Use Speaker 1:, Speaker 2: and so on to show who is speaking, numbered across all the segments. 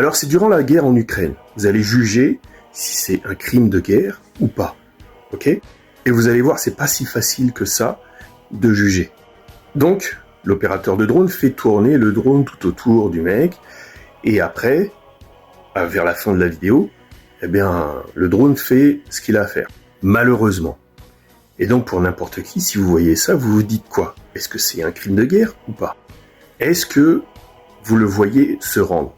Speaker 1: Alors c'est durant la guerre en Ukraine. Vous allez juger si c'est un crime de guerre ou pas. Ok ? Et vous allez voir, c'est pas si facile que ça de juger. Donc, l'opérateur de drone fait tourner le drone tout autour du mec, et après, vers la fin de la vidéo, eh bien, le drone fait ce qu'il a à faire. Malheureusement. Et donc, pour n'importe qui, si vous voyez ça, vous vous dites quoi ? Est-ce que c'est un crime de guerre ou pas ? Est-ce que vous le voyez se rendre ?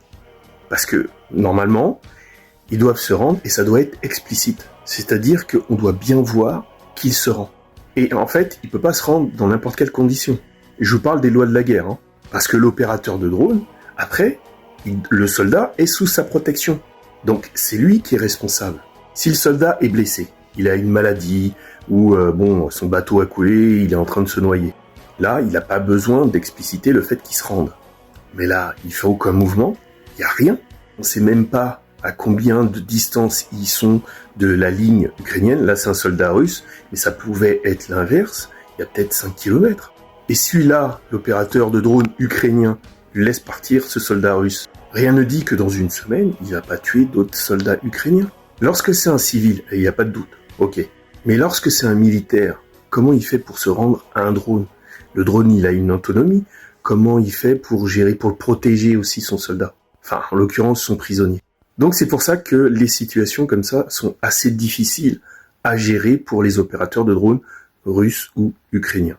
Speaker 1: Parce que, normalement, ils doivent se rendre, et ça doit être explicite. C'est-à-dire qu'on doit bien voir qu'il se rend. Et en fait, il peut pas se rendre dans n'importe quelle condition. Je vous parle des lois de la guerre, hein. Parce que l'opérateur de drone, après, le soldat est sous sa protection. Donc, c'est lui qui est responsable. Si le soldat est blessé, il a une maladie, ou son bateau a coulé, il est en train de se noyer. Là, il n'a pas besoin d'expliciter le fait qu'il se rende. Mais là, il fait aucun mouvement, il n'y a rien. On ne sait même pas à combien de distance ils sont de la ligne ukrainienne. Là, c'est un soldat russe, mais ça pouvait être l'inverse. Il y a peut-être 5 kilomètres. Et celui-là, l'opérateur de drone ukrainien, laisse partir ce soldat russe. Rien ne dit que dans une semaine, il va pas tuer d'autres soldats ukrainiens. Lorsque c'est un civil, il n'y a pas de doute, ok. Mais lorsque c'est un militaire, comment il fait pour se rendre à un drone ? Le drone, il a une autonomie. Comment il fait pour gérer, pour protéger aussi son soldat ? Enfin, en l'occurrence, son prisonnier. Donc c'est pour ça que les situations comme ça sont assez difficiles à gérer pour les opérateurs de drones russes ou ukrainiens.